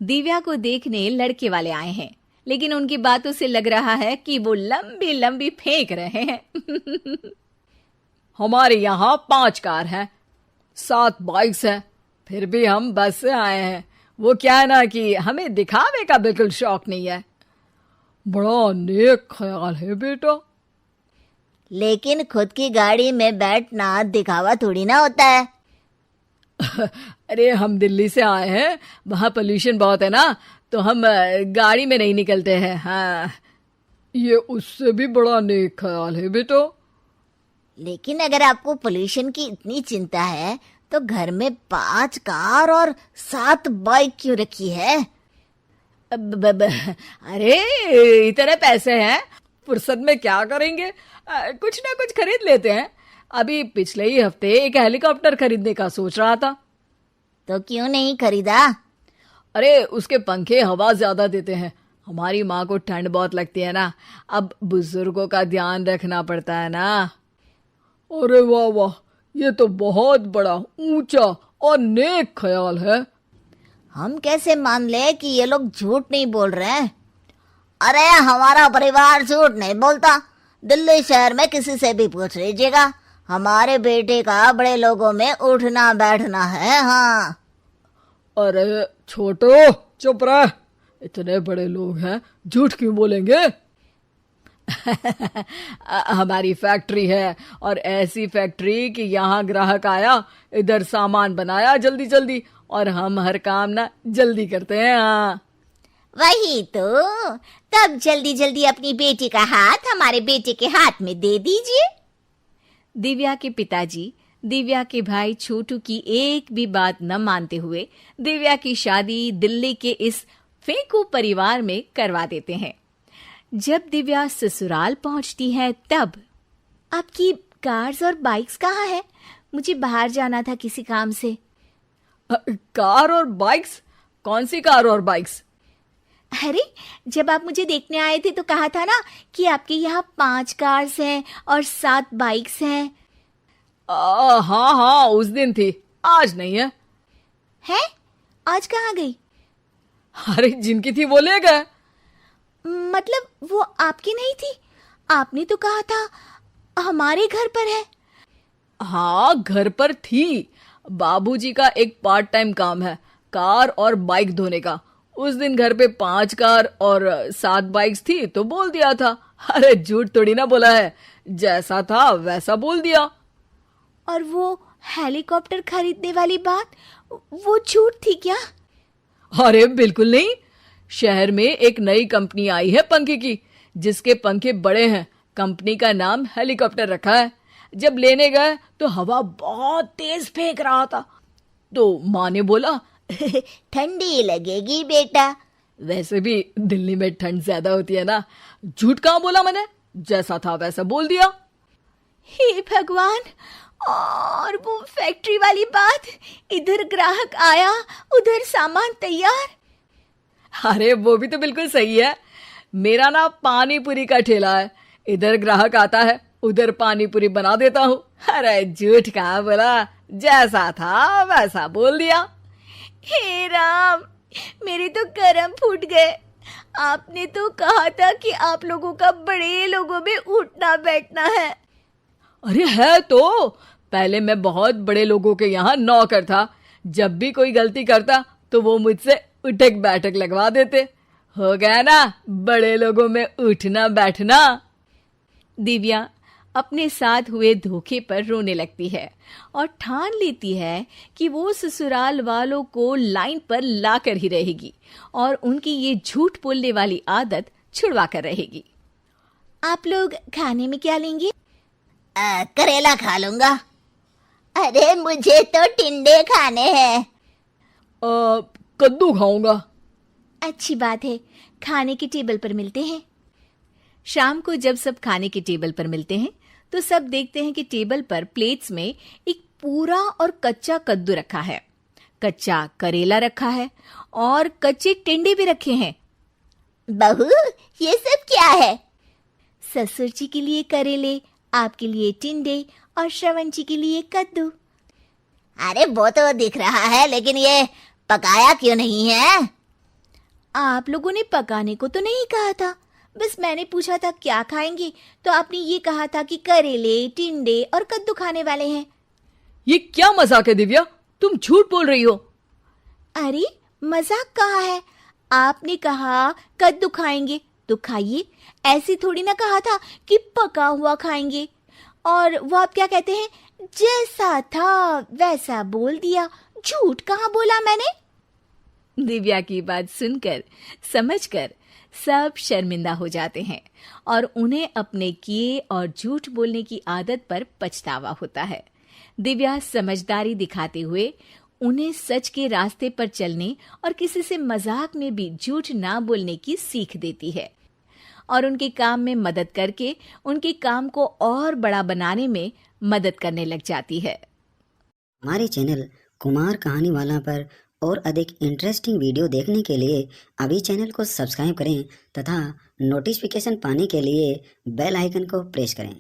दिव्या को देखने लड़के वाले आए हैं, लेकिन उनकी बातों से लग रहा है कि वो लंबी लंबी फेंक रहे हैं। हमारे यहाँ 5 कार हैं, 7 बाइक्स हैं, फिर भी हम बस से आए हैं। वो क्या है ना कि हमें दिखावे का बिल्कुल शौक नहीं है। बड़ा नेक ख्याल है बेटा। लेकिन खुद की गाड़ी में बैठना दिखावा थोड़ी ना होता है। अरे हम दिल्ली से आए हैं, वहाँ पोल्यूशन बहुत है ना, तो हम गाड़ी में नहीं निकलते हैं। हाँ, ये उससे भी बड़ा नेक ख्याल है बेटा। लेकिन अगर आपको पोल्यूशन की इतनी चिंता है तो घर में 5 कार और 7 बाइक क्यों रखी है? अरे इतने पैसे हैं, फुर्सत में क्या करेंगे, कुछ ना कुछ खरीद लेते हैं। अभी पिछले ही हफ्ते एक हेलीकॉप्टर खरीदने का सोच रहा था। तो क्यों नहीं खरीदा? अरे उसके पंखे हवा ज्यादा देते हैं, हमारी माँ को ठंड बहुत लगती है ना, अब बुजुर्गों का ध्यान रखना पड़ता है ना। अरे वाह वाह, ये तो बहुत बड़ा ऊंचा और नेक ख्याल है। हम कैसे मान ले कि ये लोग झूठ नहीं बोल रहे हैं? अरे हमारा परिवार झूठ नहीं बोलता। दिल्ली शहर में किसी से भी पूछ लीजिएगा, हमारे बेटे का बड़े लोगों में उठना बैठना है। हाँ। अरे छोटो चुप रह, इतने बड़े लोग हैं, झूठ क्यों बोलेंगे? हमारी फैक्ट्री है, और ऐसी फैक्ट्री कि यहाँ ग्राहक आया, इधर सामान बनाया जल्दी जल्दी, और हम हर काम ना जल्दी करते हैं। हाँ वही तो, तब जल्दी जल्दी अपनी बेटी का हाथ हमारे बेटे के हाथ में दे दीजिए। दिव्या के पिताजी दिव्या के भाई छोटू की एक भी बात न मानते हुए दिव्या की शादी दिल्ली के इस फेंकू परिवार में करवा देते हैं। जब दिव्या ससुराल पहुंचती है तब आपकी कार्स और बाइक्स कहाँ है? मुझे बाहर जाना था किसी काम से। कार और बाइक्स? कौन सी कार और बाइक्स? अरे जब आप मुझे देखने आए थे तो कहा था ना कि आपके यहाँ 5 कार्स हैं और 7 बाइक्स हैं। हाँ हाँ, उस दिन थी, आज नहीं है। है? आज कहाँ गई? अरे जिनकी थी वो ले गए। मतलब वो आपकी नहीं थी? आपने तो कहा था हमारे घर पर है। हाँ घर पर थी, बाबूजी का एक पार्ट टाइम काम है, कार और बाइक धोने का। उस दिन घर पे 5 कार और 7 बाइक्स थी तो बोल दिया था। अरे झूठ थोड़ी ना बोला है, जैसा था वैसा बोल दिया। और वो हेलीकॉप्टर खरीदने वाली बात, वो झूठ थी क्या? अरे बिल्कुल नहीं, शहर में एक नई कंपनी आई है पंखे की, जिसके पंखे बड़े हैं। कंपनी का नाम हेलीकॉप्टर रखा है। जब लेने गए तो हवा बहुत तेज फेंक रहा था, तो माँ ने बोला ठंडी लगेगी बेटा। वैसे भी दिल्ली में ठंड ज्यादा होती है ना। झूठ कहाँ बोला मैंने, जैसा था वैसा बोल दिया। हे भगवान! और वो फैक्ट्री वाली बात, इधर ग्राहक आया उधर सामान तैयार। अरे वो भी तो बिल्कुल सही है। मेरा ना पानी पूरी का ठेला है, इधर ग्राहक आता है उधर पानी पूरी बना देता हूँ। अरे झूठ कहाँ बोला, जैसा था वैसा बोल दिया। हे राम, मेरे तो कर्म फूट गए। आपने तो कहा था कि आप लोगों का बड़े लोगों में उठना बैठना है। अरे है तो, पहले मैं बहुत बड़े लोगों के यहाँ नौकर था। जब भी कोई गलती करता तो वो मुझसे उठक बैठक लगवा देते। हो गया ना बड़े लोगों में उठना बैठना। दिव्या अपने साथ हुए धोखे पर रोने लगती है और ठान लेती है कि वो ससुराल वालों को लाइन पर लाकर ही रहेगी और उनकी ये झूठ बोलने वाली आदत छुड़वा कर रहेगी। आप लोग खाने में क्या लेंगे? करेला खा लूंगा। अरे मुझे तो टिंडे खाने हैं। कद्दू खाऊंगा। अच्छी बात है, खाने के टेबल पर मिलते हैं। शाम को जब सब खाने के टेबल पर मिलते हैं तो सब देखते हैं कि टेबल पर प्लेट्स में एक पूरा और कच्चा कद्दू रखा है, कच्चा करेला रखा है और कच्चे टिंडे भी रखे हैं। बहू ये सब क्या है? ससुर जी के लिए करेले, आपके लिए टिंडे और श्रवण जी के लिए कद्दू। अरे वो तो दिख रहा है, लेकिन ये पकाया क्यों नहीं है? आप लोगों ने पकाने को तो नहीं कहा था, बस मैंने पूछा था क्या खाएंगे, तो आपने ये कहा था कि करेले, टिंडे और कद्दू खाने वाले हैं। ये क्या मजाक है दिव्या, तुम झूठ बोल रही हो। अरे मजाक कहाँ है, आपने कहा कद्दू खाएंगे तो खाइए, ऐसे थोड़ी ना कहा था कि पका हुआ खाएंगे। और वो आप क्या कहते हैं, जैसा था वैसा बोल दिया, झूठ कहाँ बोला मैंने। दिव्या की बात सुनकर, समझकर सब शर्मिंदा हो जाते हैं और उन्हें अपने किए और झूठ बोलने की आदत पर पछतावा होता है। दिव्या समझदारी दिखाते हुए उन्हें सच के रास्ते पर चलने और किसी से मजाक में भी झूठ ना बोलने की सीख देती है और उनके काम में मदद करके उनके काम को और बड़ा बनाने में मदद करने लग जाती है। हमारे चैनल कुमार कहानी वाला पर और अधिक इंटरेस्टिंग वीडियो देखने के लिए अभी चैनल को सब्सक्राइब करें तथा नोटिफिकेशन पाने के लिए बेल आइकन को प्रेस करें।